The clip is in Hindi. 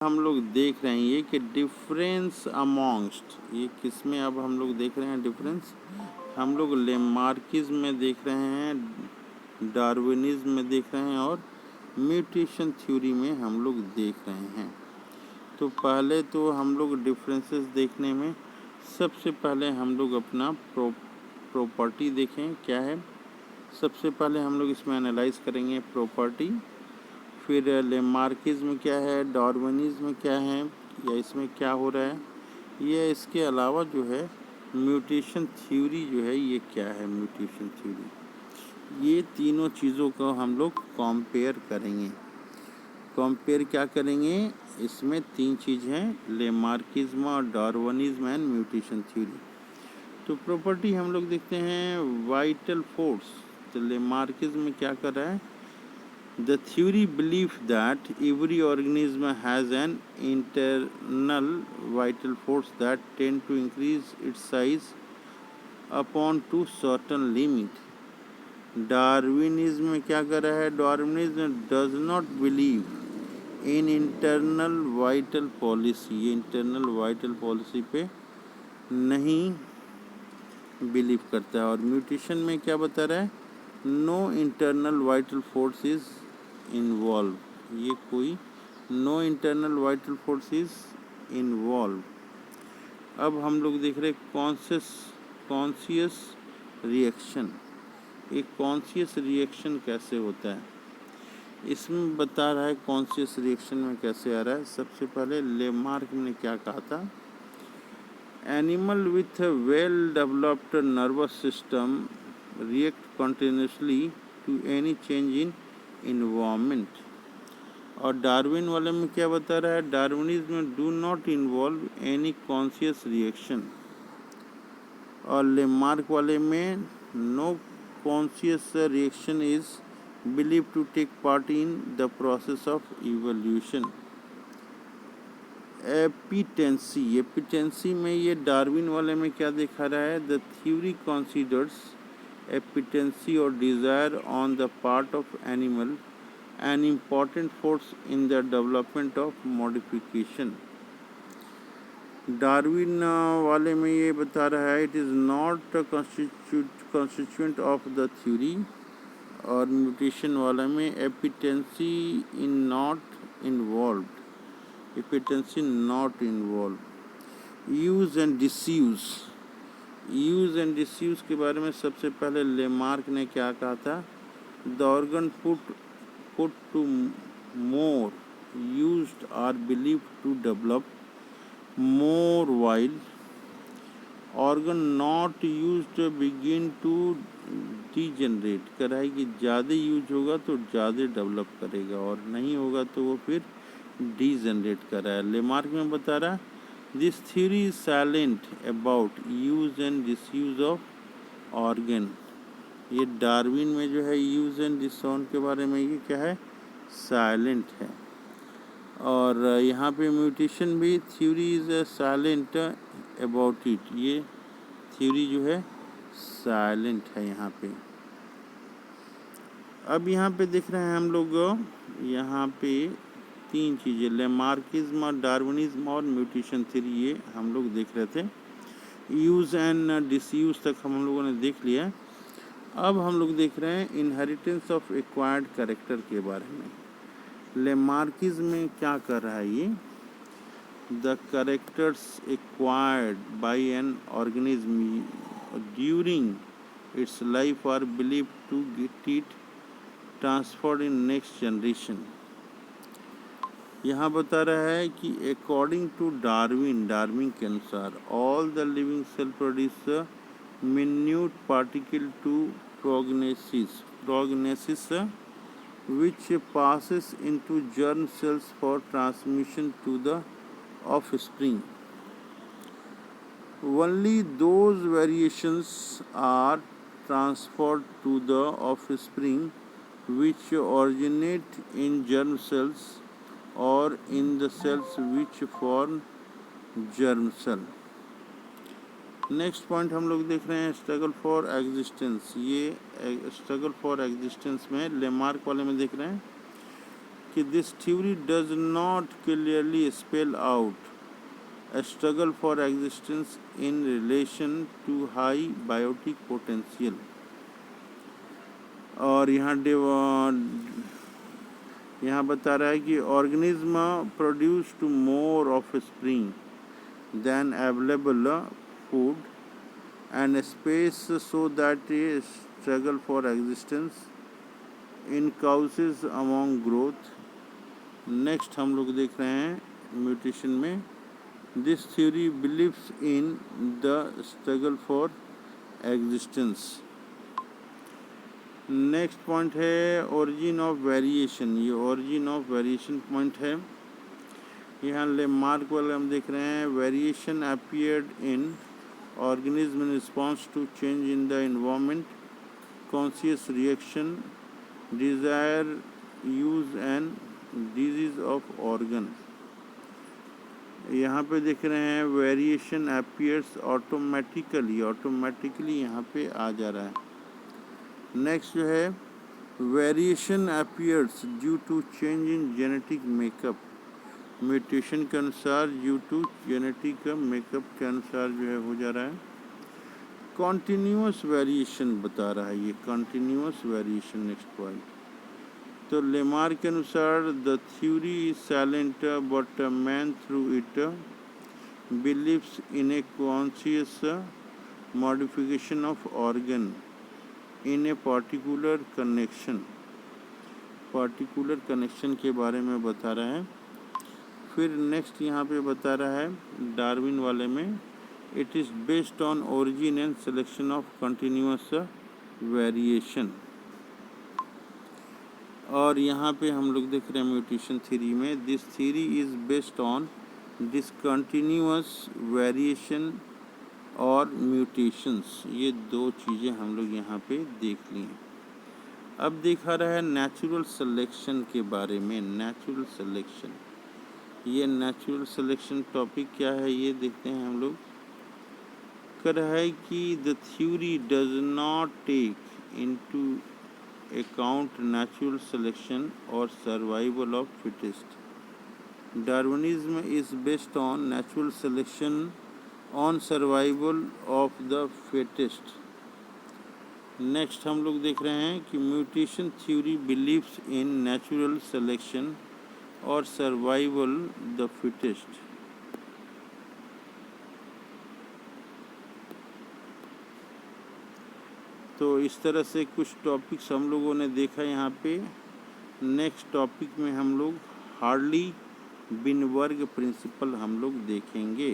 हम लोग देख रहे हैं ये कि डिफरेंस अमोंगस्ट, ये किस में अब हम लोग देख रहे हैं डिफरेंस, हम लोग लेमार्किज्म में देख रहे हैं, डार्विनिज्म में देख रहे हैं और म्यूटेशन थ्योरी में हम लोग देख रहे हैं। तो पहले तो हम लोग डिफरेंसेस देखने में सबसे पहले हम लोग अपना प्रॉपर्टी देखें क्या है। सबसे पहले हम लोग इसमें एनालाइज करेंगे प्रॉपर्टी, फिर लेमार्किज्म क्या है, डार्विनिज्म क्या है, या इसमें क्या हो रहा है, या इसके अलावा जो है म्यूटेशन थ्योरी जो है ये क्या है म्यूटेशन थ्योरी। ये तीनों चीज़ों को हम लोग कंपेयर करेंगे। कंपेयर क्या करेंगे, इसमें तीन चीज़ हैं, लेमार्किज्म और डार्विनिज्म एंड म्यूटेशन थ्योरी। तो प्रॉपर्टी हम लोग देखते हैं वाइटल फोर्स। तो लेमार्किज्म में क्या कर रहा है, the theory believes that every organism has an internal vital force that tend to increase its size upon to certain limit. Darwinism में क्या कर रहा है, Darwinism does not believe in internal vital policy, ये इंटरनल वाइटल पॉलिसी पे नहीं बिलीव करता है। और म्यूटेशन में क्या बता रहा है, no internal vital force is involve, ये कोई no internal vital force is involve. अब हम लोग देख रहे कॉन्शियस रिएक्शन। एक कॉन्शियस रिएक्शन कैसे होता है, इसमें बता रहा है कॉन्शियस रिएक्शन में कैसे आ रहा है। सबसे पहले लेमार्क ने क्या कहा था, animal with a well developed nervous system react continuously to any change in environment। और डार्विन वाले में क्या बता रहा है, डार्विनिज्म में do not involve any conscious reaction. और लेमार्क वाले में no conscious reaction is believe to take part in the process of evolution. एपिटेंसी में ये डार्विन वाले में क्या दिखा रहा है, द थ्योरी कंसीडर्स एपिटेंसी और desire on the part of animal an important force in the development of modification. Darwin वाले में ये बता रहा है it is not constituent of the theory. और म्यूटेशन वाला में एपिटेंसी in not involve, एपिटेंसी not involve. Use and disuse, use and disuse के बारे में सबसे पहले लेमार्क ने क्या कहा था, the organ put to more used are believe to develop more while organ not used begin to degenerate. कर रहा है कि ज़्यादा यूज होगा तो ज़्यादा डेवलप करेगा और नहीं होगा तो वो फिर डीजनरेट कर रहा है। लेमार्क में बता रहा this theory is silent about use and disuse of organ. ये डार्विन में जो है यूज एंड डिसऑन के बारे में ये क्या है, साइलेंट है। और यहाँ पे म्यूटेशन भी theory is silent about it, ये थ्योरी जो है साइलेंट है यहाँ पे। अब यहाँ पे देख रहे हैं हम लोग, यहाँ पे तीन चीज़ें, लेमार्किज्म और डार्विनिज्म और म्यूटेशन थ्योरी, ये हम लोग देख रहे थे। यूज़ एंड डिसयूज तक हम लोगों ने देख लिया। अब हम लोग देख रहे हैं इनहेरिटेंस ऑफ एक्वायर्ड कैरेक्टर के बारे में। लेमार्किज्म में क्या कर रहा है ये, the characters acquired by an organism during its life are believe to get it transferred in next generation. यहाँ बता रहा है कि अकॉर्डिंग टू डार्विन के अनुसार all the living cell produce minute particle to प्रोगनेसिस which passes into germ cells for transmission to the offspring. Only those variations are transferred to the offspring which originate in germ cells or in the cells which form germ cell. Next point हम लोग देख रहे हैं स्ट्रगल फॉर एग्जिस्टेंस। ये स्ट्रगल फॉर एग्जिस्टेंस में लेमार्क वाले में देख रहे हैं कि this theory does not clearly spell out a struggle for existence in relation to high biotic potential। और यहाँ बता रहा है कि organism produce two more of spring then available food and space so that A struggle for existence in काउसेस among growth. Next हम लोग देख रहे हैं म्यूटेशन में this theory believes in the struggle for existence. Next point है ओरिजिन ऑफ वेरिएशन। ये ओरिजिन ऑफ वेरिएशन पॉइंट है। यहाँ लेमार्क वाले हम देख रहे हैं variation appeared in organism in response to change in the environment, conscious reaction, desire, use and disease of organ. यहाँ पे देख रहे हैं वेरिएशन अपीयर्स ऑटोमेटिकली यहाँ पे आ जा रहा है। नेक्स्ट जो है variation appears due to change in genetic makeup, mutation के अनुसार ड्यू टू जेनेटिक मेकअप के अनुसार जो है हो जा रहा है। कॉन्टिन्यूअस वेरिएशन बता रहा है ये कॉन्टिन्यूअस वेरिएशन। नेक्स्ट पॉइंट तो लेमार्क के अनुसार the theory is silent but man through it believes in a conscious modification of organ in a particular connection के बारे में बता रहा है। फिर नेक्स्ट यहाँ पे बता रहा है डार्विन वाले में it is based on origin and selection of continuous variation. और यहाँ पे हम लोग देख रहे हैं म्यूटेशन थ्योरी में this theory is based on discontinuous variation और म्यूटेशंस। ये दो चीज़ें हम लोग यहाँ पे देख ली हैं। अब देखा रहा है नेचुरल सिलेक्शन के बारे में। नेचुरल सिलेक्शन, ये नेचुरल सिलेक्शन टॉपिक क्या है ये देखते हैं हम लोग। कह रहा है कि the theory does not take into account natural selection or survival of fittest. Darwinism is based on natural selection on survival of the fittest. Next हम लोग देख रहे हैं कि mutation theory believes in natural selection or survival the fittest. तो इस तरह से कुछ टॉपिक्स हम लोगों ने देखा यहाँ पे। नेक्स्ट टॉपिक में हम लोग हार्ली बिनबर्ग प्रिंसिपल हम लोग देखेंगे।